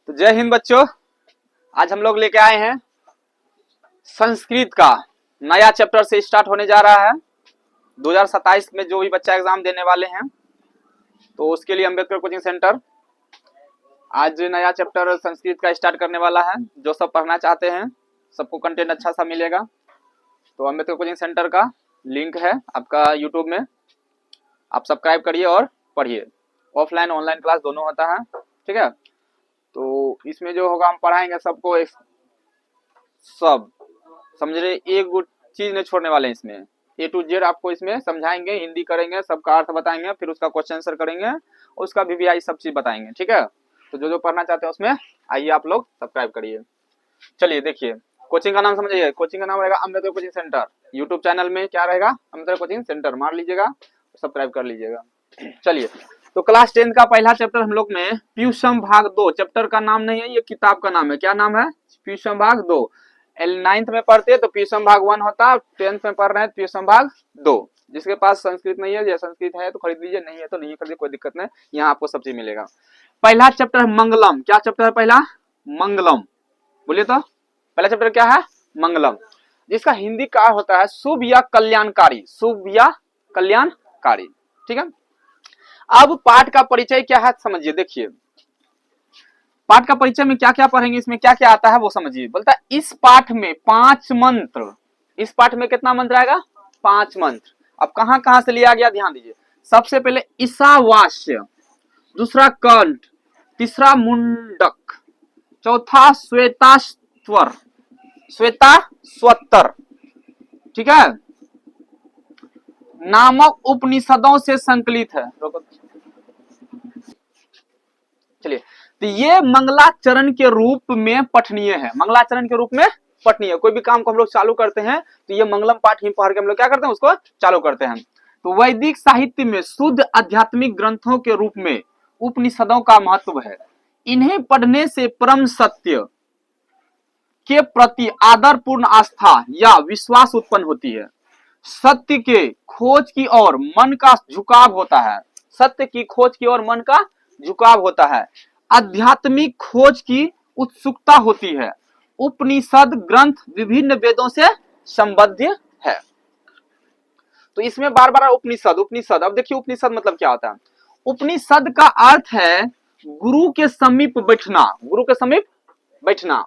तो जय हिंद बच्चों। आज हम लोग लेके आए हैं संस्कृत का नया चैप्टर से स्टार्ट होने जा रहा है 2027 में। जो भी बच्चा एग्जाम देने वाले हैं तो उसके लिए अम्बेडकर कोचिंग सेंटर आज नया चैप्टर संस्कृत का स्टार्ट करने वाला है। जो सब पढ़ना चाहते हैं सबको कंटेंट अच्छा सा मिलेगा। तो अम्बेडकर कोचिंग सेंटर का लिंक है आपका यूट्यूब में, आप सब्सक्राइब करिए और पढ़िए। ऑफलाइन ऑनलाइन क्लास दोनों होता है, ठीक है। तो इसमें जो होगा हम पढ़ाएंगे सबको, सब समझ रहे, एक चीज नहीं छोड़ने वाले हैं। इसमें ए टू जेड आपको इसमें समझाएंगे, हिंदी करेंगे, सबका अर्थ बताएंगे, फिर उसका क्वेश्चन आंसर करेंगे, उसका वीवीआई सब चीज बताएंगे, ठीक है। तो जो जो पढ़ना चाहते हैं उसमें आइए, आप लोग सब्सक्राइब करिए। चलिए देखिए, कोचिंग का नाम समझिए। कोचिंग का नाम रहेगा Ambedkar coaching centre. YouTube channel में क्या रहेगा, अम्बेडकर कोचिंग सेंटर मार लीजिएगा, सब्सक्राइब कर लीजिएगा। चलिए, तो क्लास 10 का पहला चैप्टर हम लोग में प्यूसम भाग 2। चैप्टर का नाम नहीं है, ये किताब का नाम है। क्या नाम है? प्यूसम भाग 2। 9th में पढ़ते तो प्यूसम भाग 1 होता, 10th में पढ़ रहे हैं प्यूसम भाग 2। जिसके पास संस्कृत नहीं है या संस्कृत है तो खरीद लीजिए, नहीं है तो नहीं खरीदिए, कोई दिक्कत नहीं। यहाँ आपको सब चीज मिलेगा। पहला चैप्टर है मंगलम। क्या चैप्टर है पहला? मंगलम। बोलिए तो पहला चैप्टर क्या है? मंगलम, जिसका हिंदी का होता है शुभ या कल्याणकारी। शुभ या कल्याणकारी, ठीक है। अब पाठ का परिचय क्या है समझिए। देखिए, पाठ का परिचय में क्या क्या पढ़ेंगे, इसमें क्या क्या आता है वो समझिए। बोलता है इस पाठ में 5 मंत्र। इस पाठ में कितना मंत्र आएगा? 5 मंत्र। अब कहां कहां से लिया गया ध्यान दीजिए। सबसे पहले ईशावास्य, दूसरा कंठ, तीसरा मुंडक, चौथा श्वेतास्वर, श्वेतास्वतर, ठीक है, नामक उपनिषदों से संकलित है। चलिए, तो ये मंगलाचरण के रूप में पठनीय है। मंगलाचरण के रूप में पठनीय। कोई भी काम को हम लोग चालू करते हैं तो ये मंगलम पाठ ही पढ़ के हम लोग क्या करते हैं, उसको चालू करते हैं। तो वैदिक साहित्य में शुद्ध आध्यात्मिक ग्रंथों के रूप में उपनिषदों का महत्व है। इन्हें पढ़ने से परम सत्य के प्रति आदरपूर्ण आस्था या विश्वास उत्पन्न होती है। सत्य के खोज की ओर मन का झुकाव होता है। सत्य की खोज की ओर मन का झुकाव होता है। आध्यात्मिक खोज की उत्सुकता होती है। उपनिषद ग्रंथ विभिन्न वेदों से संबद्ध है। तो इसमें बार बार उपनिषद उपनिषद। अब देखिए उपनिषद मतलब क्या होता है। उपनिषद का अर्थ है गुरु के समीप बैठना। गुरु के समीप बैठना,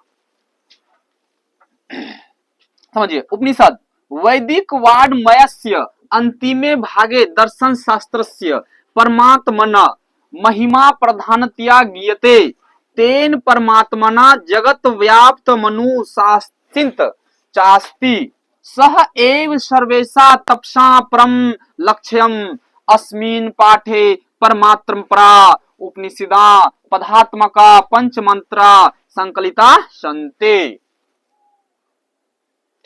समझिए। उपनिषद वैदिक वाङ्मयस्य अंतिमे भागे दर्शन शास्त्रस्य परमात्मना महिमा प्रधानतया गीयते। तेन परमात्मना जगत व्याप्त मनुशासित चास्ति। सह एव सर्वेषा तपसा परम लक्ष्यम। अस्मिन् पाठे परमात्म परा उपनिषदा पदात्मका पंचमंत्रा संकलिता सन्ते,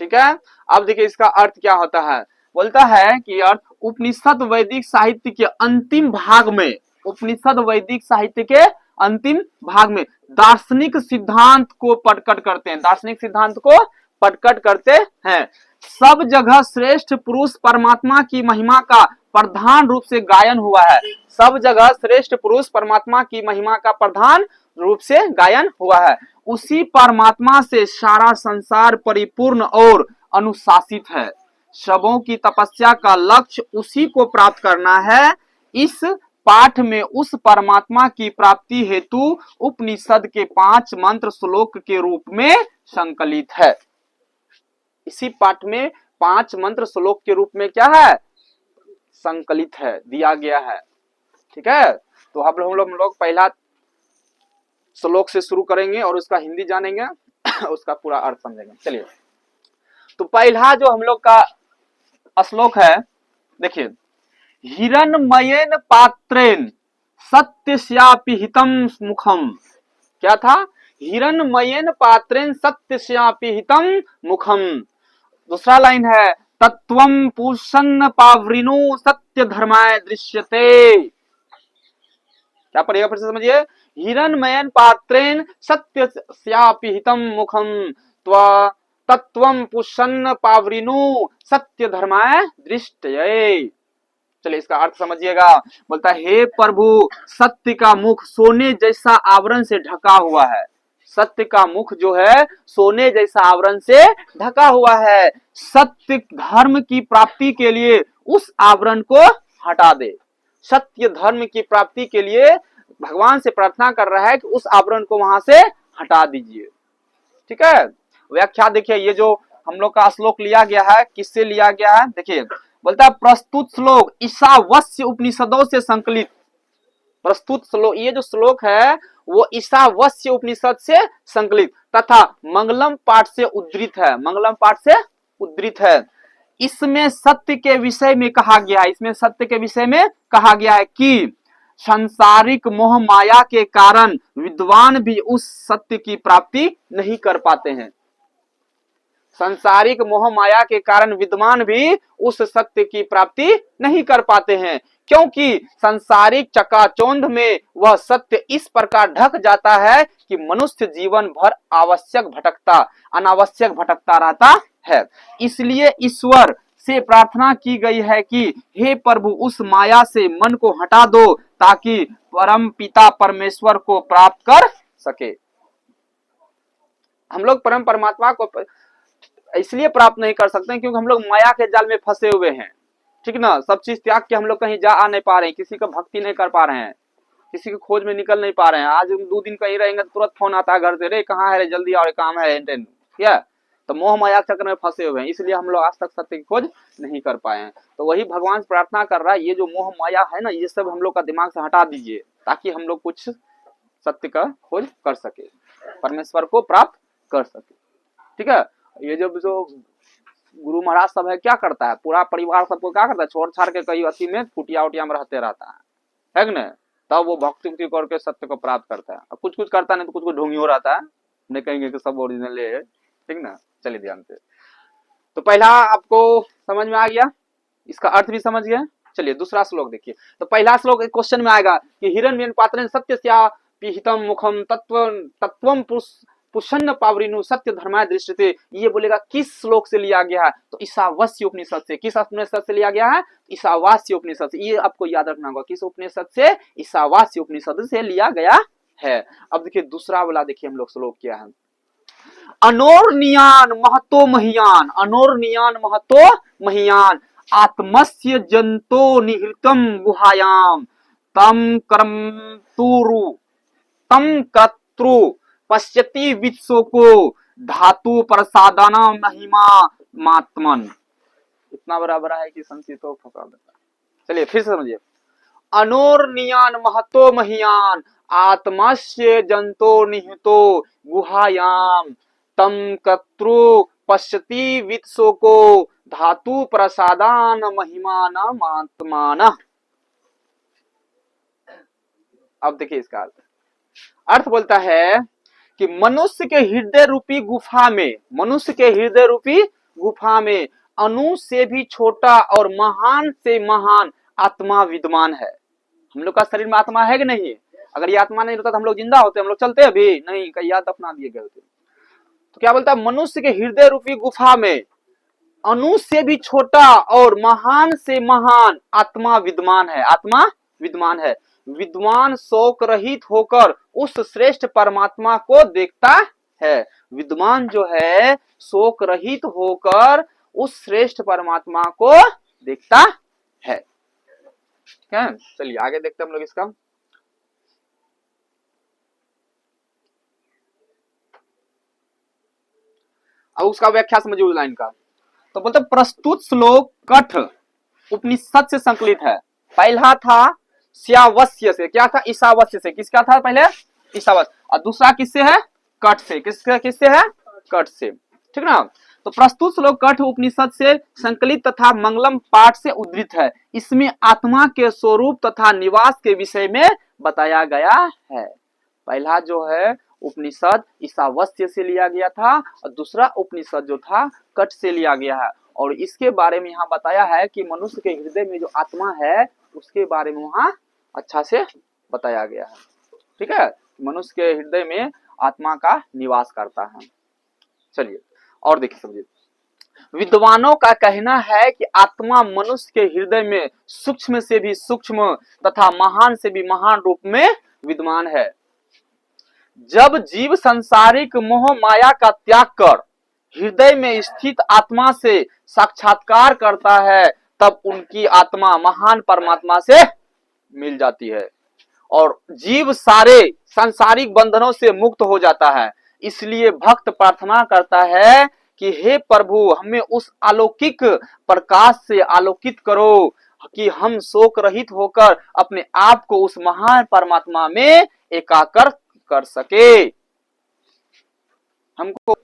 ठीक है। अब देखिए इसका अर्थ क्या होता है। बोलता है कि अर्थ उपनिषद वैदिक साहित्य के अंतिम भाग में, उपनिषद वैदिक साहित्य के अंतिम भाग में दार्शनिक सिद्धांत को प्रकट करते हैं। दार्शनिक सिद्धांत को प्रकट करते हैं। सब जगह श्रेष्ठ पुरुष परमात्मा की महिमा का प्रधान रूप से गायन हुआ है। सब जगह श्रेष्ठ पुरुष परमात्मा की महिमा का प्रधान रूप से गायन हुआ है। उसी परमात्मा से सारा संसार परिपूर्ण और अनुशासित है। सबों की तपस्या का लक्ष्य उसी को प्राप्त करना है। इस पाठ में उस परमात्मा की प्राप्ति हेतु उपनिषद के 5 मंत्र श्लोक के रूप में संकलित है। इसी पाठ में 5 मंत्र श्लोक के रूप में क्या है, संकलित है, दिया गया है, ठीक है। तो हम लोग पहला श्लोक से शुरू करेंगे और उसका हिंदी जानेंगे, उसका पूरा अर्थ समझेंगे। चलिए, तो पहला जो हम लोग का श्लोक है, देखिए, हिरण्मयेन पात्रेण सत्यस्यापि हितम मुखम। क्या था? हिरण्मयेन पात्रेण सत्यस्यापि हितम मुखम। दूसरा लाइन है तत्वं पूषन्न पावृणो सत्य धर्माय दृश्यते। क्या पढ़ेगा फिर से समझिए। हिरण्मयेन पात्रेण सत्यस्यापि हितम मुखम तत्वं पुष्पन्न पावृणो सत्य धर्माय दृष्टये। चलिए इसका अर्थ समझिएगा। बोलता है हे प्रभु सत्य का मुख सोने जैसा आवरण से ढका हुआ है। सत्य का मुख जो है सोने जैसा आवरण से ढका हुआ है। सत्य धर्म की प्राप्ति के लिए उस आवरण को हटा दे। सत्य धर्म की प्राप्ति के लिए भगवान से प्रार्थना कर रहा है कि उस आवरण को वहां से हटा दीजिए। ठीक है, व्याख्या देखिए, ये जो हम लोग का श्लोक लिया गया है किससे लिया गया है, देखिए बोलता है प्रस्तुत श्लोक ईशावास्य उपनिषदों से संकलित। प्रस्तुत श्लोक, ये जो श्लोक है वो ईशावास्य उपनिषद से संकलित तथा मंगलम पाठ से उद्धृत है। मंगलम पाठ से उद्धृत है। इसमें सत्य के विषय में कहा गया है, इसमें सत्य के विषय में कहा गया है कि सांसारिक मोह माया के कारण विद्वान भी उस सत्य की प्राप्ति नहीं कर पाते हैं। सांसारिक मोह माया के कारण विद्वान भी उस सत्य की प्राप्ति नहीं कर पाते हैं, क्योंकि सांसारिक चकाचौंध में वह सत्य इस प्रकार ढक जाता है कि मनुष्य जीवन भर अनावश्यक भटकता रहता है। इसलिए ईश्वर से प्रार्थना की गई है कि हे प्रभु उस माया से मन को हटा दो ताकि परम पिता परमेश्वर को प्राप्त कर सके। हम लोग परम परमात्मा को इसलिए प्राप्त नहीं कर सकते क्योंकि हम लोग माया के जाल में फंसे हुए हैं। ठीक ना, सब चीज त्याग के हम लोग कहीं जा आ नहीं पा रहे हैं, किसी का भक्ति नहीं कर पा रहे हैं, किसी की खोज में निकल नहीं पा रहे हैं। आज हम 2 दिन कहीं रहेंगे तो तुरंत फोन आता है घर से, रे कहाँ है रे, जल्दी आओ, काम है क्या। तो मोह माया के चक्कर में फंसे हुए हैं, इसलिए हम लोग आज तक सत्य की खोज नहीं कर पाए हैं। तो वही भगवान से प्रार्थना कर रहा है, ये जो मोह माया है ना, ये सब हम लोग का दिमाग से हटा दीजिए ताकि हम लोग कुछ सत्य का खोज कर सके, परमेश्वर को प्राप्त कर सके। ठीक है, ये जो गुरु महाराज सब है क्या करता है, पूरा परिवार सबको क्या करता है, छोड़ छाड़ के कई अति में कुटिया उटिया में रहते रहता है कि नहीं। तब वो भक्ति उक्ति करके सत्य को प्राप्त करता है। अब कुछ कुछ करता नहीं तो कुछ कुछ ढोंगी हो रहता है, नहीं कहेंगे कि सब ओरिजिनल है। ठीक ना, चलिए ध्यान से। तो पहला आपको समझ में आ गया, इसका अर्थ भी समझ गया। चलिए दूसरा श्लोक देखिए। तो पहला श्लोक एक क्वेश्चन में आएगा कि हिरण्यन पात्रेण सत्यस्या पिहितम मुखम तत्वम पुष्ण पावरिनु सत्य धर्माय दृष्टिते। ये बोलेगा किस श्लोक से लिया गया है, तो ईशावास्य उपनिषद से। किस उपनिषद से लिया गया है, ईशावास्य उपनिषद से। ये आपको याद रखना होगा, किस उपनिषद से, ईशावास्य उपनिषद से लिया गया है। अब देखिए दूसरा वाला, देखिए हम लोग श्लोक क्या है। अनोर्नियान महतो महियान, अनोर्नियान महतो महियान आत्मस्य जंतो निहितम गुहायाम तम कर्तृ पश्यति वित्सो को धातु प्रसादान महिमा मात्मन। इतना बराबर है कि संस्कृत फका देता। चलिए फिर से समझिए। अनोर्नियान महतो महियान आत्मस्य जंतो निहितो गुहायाम तम कर्तृ पश्यति वित्सो को धातु प्रसादान महिमान आत्मान। अब देखिए इसका अर्थ बोलता है कि मनुष्य के हृदय रूपी गुफा में, मनुष्य के हृदय रूपी गुफा में अणु से भी छोटा और महान से महान आत्मा विद्यमान है। हम लोग का शरीर में आत्मा है कि नहीं? अगर ये आत्मा नहीं होता तो हम लोग जिंदा होते, हम लोग चलते अभी नहीं, कहीं याद अपना दिए गए होते। तो क्या बोलता है, मनुष्य के हृदय रूपी गुफा में अणु से भी छोटा और महान से महान आत्मा विद्यमान है। आत्मा विद्यमान है। विद्वान शोक रहित होकर उस श्रेष्ठ परमात्मा को देखता है। विद्वान जो है शोक रहित होकर उस श्रेष्ठ परमात्मा को देखता है। ठीक है, चलिए आगे देखते हैं हम लोग इसका। अब उसका व्याख्या समझिए उस लाइन का। तो बोलते प्रस्तुत श्लोक कठ उपनिषद से संकलित है। पहला था श्यावस्य से, क्या था, ईशावास्य से। किसका था पहले, ईशावास्य। और दूसरा किससे है, कठ से। किससे है, कठ से। ठीक ना। तो प्रस्तुत श्लोक कठ उपनिषद से संकलित तथा मंगलम पाठ से उद्धृत है। इसमें आत्मा के स्वरूप तथा निवास के विषय में बताया गया है। पहला जो है उपनिषद ईशावास्य से लिया गया था और दूसरा उपनिषद जो था कठ से लिया गया है। और इसके बारे में यहाँ बताया है कि मनुष्य के हृदय में जो आत्मा है उसके बारे में वहां अच्छा से बताया गया है। ठीक है, मनुष्य के हृदय में आत्मा का निवास करता है। चलिए और देखिए समझिए। विद्वानों का कहना है कि आत्मा मनुष्य के हृदय में सूक्ष्म से भी सूक्ष्म तथा महान से भी महान रूप में विद्यमान है। जब जीव सांसारिक मोह माया का त्याग कर हृदय में स्थित आत्मा से साक्षात्कार करता है, तब उनकी आत्मा महान परमात्मा से मिल जाती है और जीव सारे सांसारिक बंधनों से मुक्त हो जाता है। इसलिए भक्त प्रार्थना करता है कि हे प्रभु, हमें उस अलौकिक प्रकाश से आलोकित करो कि हम शोक रहित होकर अपने आप को उस महान परमात्मा में एकाकर कर सके। हमको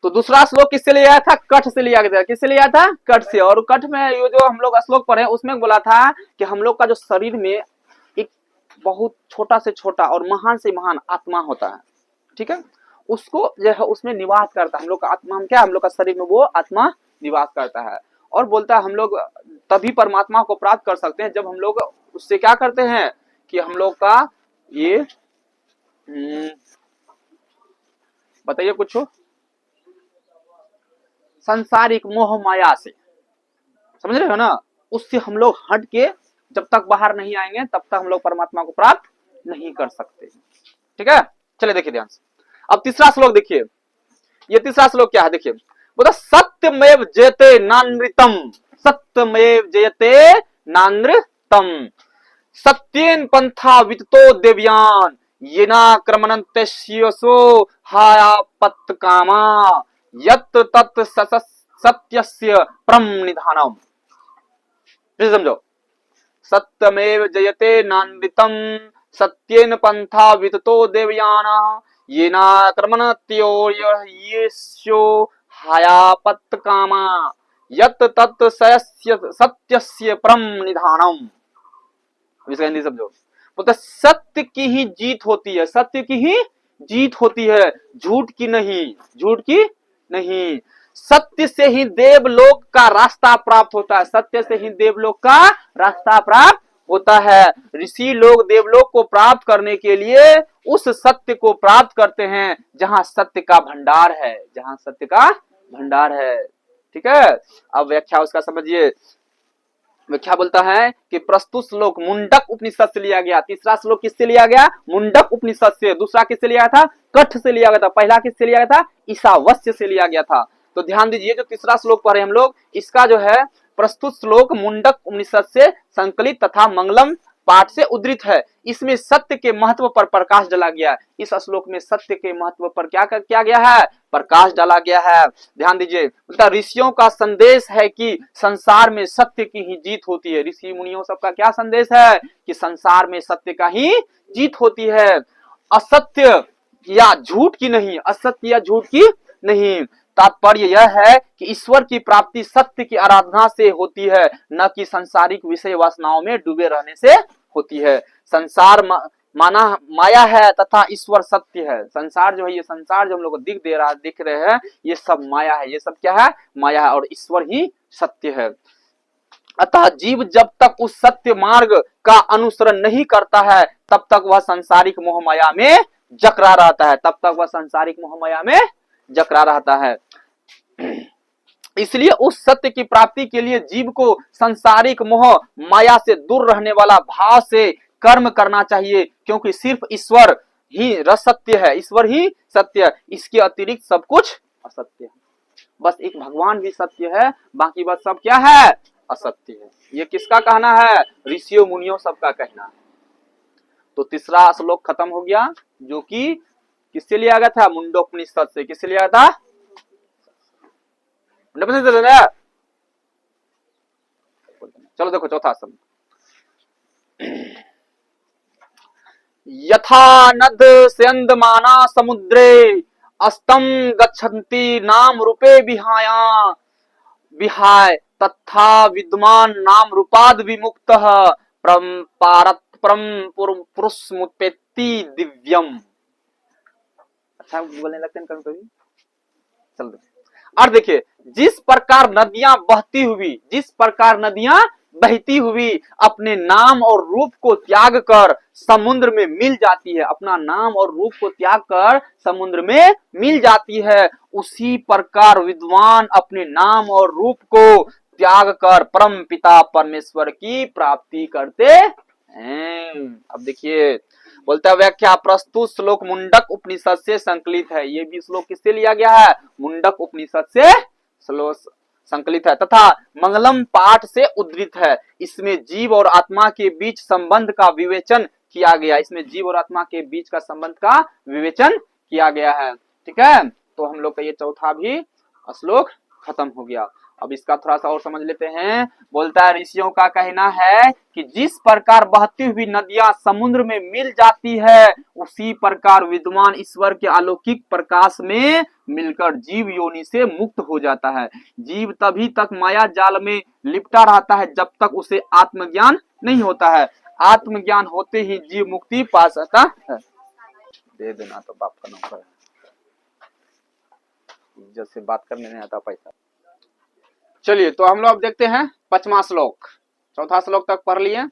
तो दूसरा श्लोक किससे लिया था? कठ से लिया गया। किससे लिया था? कठ से। और कठ में ये जो हम लोग श्लोक पढ़े उसमें बोला था कि हम लोग का जो शरीर में एक बहुत छोटा से छोटा और महान से महान आत्मा होता है, ठीक है, उसको जो है उसमें निवास करता है हम लोग का आत्मा। हम क्या, हम लोग का शरीर में वो आत्मा निवास करता है और बोलता है हम लोग तभी परमात्मा को प्राप्त कर सकते हैं जब हम लोग उससे क्या करते हैं कि हम लोग का ये बताइए कुछ, संसारिक मोह माया से, समझ रहे हो ना, उससे हम लोग हट के जब तक बाहर नहीं आएंगे तब तक हम लोग परमात्मा को प्राप्त नहीं कर सकते। ठीक है, चलिए देखिए ध्यान से। अब तीसरा श्लोक देखिए, ये तीसरा श्लोक क्या है देखिए, बोला सत्यमेव जयते नानृतम, सत्यमेव जयते नानृतम, सत्येन पंथा विततो देव्यान येना क्रमणन्त्यस्यो हायापत्त कामा यत् तत् सत्यस्य परम निधानम। समझो, सत्यमेव जयते नानृतम, सत्येन पंथा विततो देवयाना येना क्रमणन्त्यस्यो हायापत्त कामा यत् तत् सत्यस्य परम निधानम। इसका हिंदी समझो, बोलते सत्य की ही जीत होती है, सत्य की ही जीत होती है, झूठ की नहीं, झूठ की नहीं। सत्य से ही देवलोक का रास्ता प्राप्त होता है, सत्य से ही देवलोक का रास्ता प्राप्त होता है। ऋषि लोग देवलोक को प्राप्त करने के लिए उस सत्य को प्राप्त करते हैं जहां सत्य का भंडार है, जहां सत्य का भंडार है। ठीक है, अब व्याख्या उसका समझिए। व्याख्या बोलता है कि प्रस्तुत श्लोक मुंडक उपनिषद से लिया गया। तीसरा श्लोक किससे लिया गया? मुंडक उपनिषद से। दूसरा किससे लिया था? कठ से लिया गया था। पहला किससे लिया गया था? ईशावास्य से लिया गया था। तो ध्यान दीजिए, जो तीसरा श्लोक पढ़े हम लोग, इसका जो है प्रस्तुत श्लोक मुंडक उपनिषद से संकलित तथा मंगलम पाठ से उद्धृत है। इसमें सत्य के महत्व पर प्रकाश डाला गया। इस श्लोक में सत्य के महत्व पर क्या किया गया है? प्रकाश डाला गया है। ध्यान दीजिए, ऋषियों का संदेश है कि संसार में सत्य की ही जीत होती है। ऋषि मुनियों सबका क्या संदेश है? कि संसार में सत्य का ही जीत होती है, असत्य या झूठ की नहीं, असत्य या झूठ की नहीं। तात्पर्य यह है कि ईश्वर की प्राप्ति सत्य की आराधना से होती है, न कि सांसारिक विषय वासनाओं में डूबे रहने से होती है। संसार माना माया है तथा ईश्वर सत्य है। संसार जो है, ये संसार जो हम लोग को दिख रहे हैं, ये सब माया है। ये सब क्या है? माया है, और ईश्वर ही सत्य है। अतः जीव जब तक उस सत्य मार्ग का अनुसरण नहीं करता है तब तक वह सांसारिक मोह माया में जकड़ा रहता है, तब तक वह सांसारिक मोह माया में जकड़ा रहता है। इसलिए उस सत्य की प्राप्ति के लिए जीव को सांसारिक मोह माया से दूर रहने वाला भाव से कर्म करना चाहिए, क्योंकि सिर्फ ईश्वर ही सत्य है, ईश्वर ही सत्य है। इसके अतिरिक्त सब कुछ असत्य है। बस एक भगवान भी सत्य है, बाकी बस सब क्या है? असत्य है। ये किसका कहना है? ऋषियों मुनियों सबका कहना है। तो तीसरा श्लोक खत्म हो गया, जो कि किससे लिया गया था? मुंडोपनिषद से। किससे लिया था? चलो देखो चौथा शब्द, यथा नद स्यन्दमाना समुद्रे अस्तम गच्छन्ति नाम रूपे विहाय तथा विद्वान नाम रूपाद विमुक्तः पुरुषमुत्पत्ति दिव्यम। अच्छा बोलने लगते हैं कभी कभी। चल और देखिए, जिस प्रकार नदियां बहती हुई अपने नाम और रूप को त्याग कर समुद्र में मिल जाती है, अपना नाम और रूप को त्याग कर समुद्र में मिल जाती है, उसी प्रकार विद्वान अपने नाम और रूप को त्याग कर परम पिता परमेश्वर की प्राप्ति करते हैं। अब देखिए बोलता है व्याख्या, प्रस्तुत श्लोक मुंडक उपनिषद से संकलित है। ये भी श्लोक किससे लिया गया है? मुंडक उपनिषद से श्लोक संकलित है तथा मंगलम पाठ से उद्धृत है। इसमें जीव और आत्मा के बीच संबंध का विवेचन किया गया, इसमें जीव और आत्मा के बीच का संबंध का विवेचन किया गया है। ठीक है, तो हम लोग का ये चौथा भी श्लोक खत्म हो गया। अब इसका थोड़ा सा और समझ लेते हैं। बोलता है ऋषियों का कहना है कि जिस प्रकार बहती हुई नदियां समुद्र में मिल जाती है, उसी प्रकार विद्वान ईश्वर के अलौकिक प्रकाश में मिलकर जीव योनि से मुक्त हो जाता है। जीव तभी तक माया जाल में लिपटा रहता है जब तक उसे आत्मज्ञान नहीं होता है। आत्मज्ञान होते ही जीव मुक्ति पा सकता है। दे देना तो बाप का नौकर है, इज्जत से बात करने नहीं आता पैसा। चलिए तो हम लोग देखते हैं पांचवा श्लोक। चौथा श्लोक तक पढ़ लिए,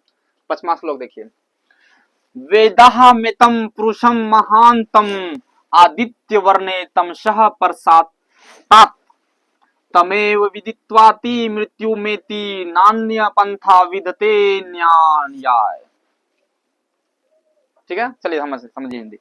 पांचवा श्लोक देखिए। वेदाह मितम पुरुषम महांतम आदित्य वर्णे तमसः प्रसातात तमेव विदित्वाति मृत्यु मेति नान्य पंथा विदते न्याय। ठीक है, चलिए समझिए हिंदी।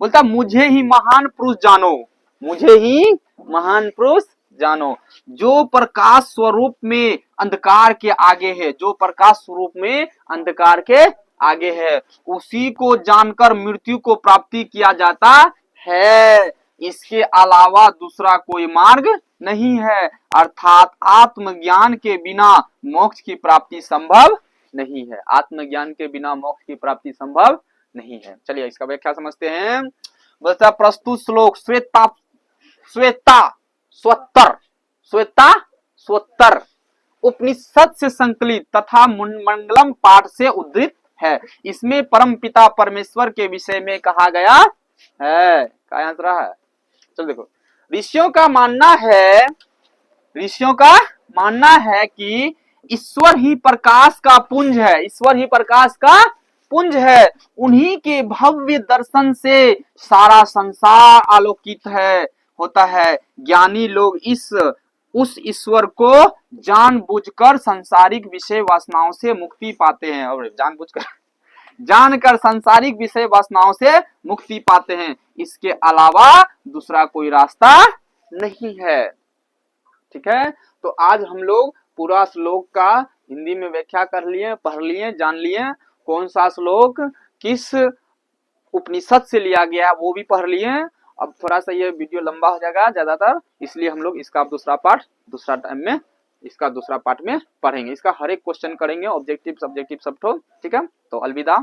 बोलता मुझे ही महान पुरुष जानो, मुझे ही महान पुरुष जानो, जो प्रकाश स्वरूप में अंधकार के आगे है, जो प्रकाश स्वरूप में अंधकार के आगे है, उसी को जानकर मृत्यु को प्राप्ति किया जाता है। इसके अलावा दूसरा कोई मार्ग नहीं है, अर्थात आत्मज्ञान के बिना मोक्ष की प्राप्ति संभव नहीं है। आत्मज्ञान के बिना मोक्ष की प्राप्ति संभव नहीं है। चलिए इसका व्याख्या समझते हैं। बता प्रस्तुत श्लोक स्वोत्तर उपनिषद से संकलित तथा मंगलम पाठ से उद्धृत है। इसमें परम पिता परमेश्वर के विषय में कहा गया है। क्या आंसर है? चलो देखो, ऋषियों का मानना है कि ईश्वर ही प्रकाश का पुंज है, ईश्वर ही प्रकाश का पुंज है। उन्हीं के भव्य दर्शन से सारा संसार आलोकित होता है। ज्ञानी लोग उस ईश्वर को जानबूझकर सांसारिक विषय वासनाओं से मुक्ति पाते हैं, और जानकर सांसारिक विषय वासनाओं से मुक्ति पाते हैं। इसके अलावा दूसरा कोई रास्ता नहीं है। ठीक है, तो आज हम लोग पूरा श्लोक का हिंदी में व्याख्या कर लिए, पढ़ लिए, जान लिए। कौन सा श्लोक किस उपनिषद से लिया गया वो भी पढ़ लिए। अब थोड़ा सा ये वीडियो लंबा हो जाएगा ज्यादातर, इसलिए हम लोग इसका दूसरा पार्ट दूसरा टाइम में इसका दूसरा पार्ट में पढ़ेंगे। इसका हर एक क्वेश्चन करेंगे, ऑब्जेक्टिव सब्जेक्टिव सब। ठीक है, तो अलविदा।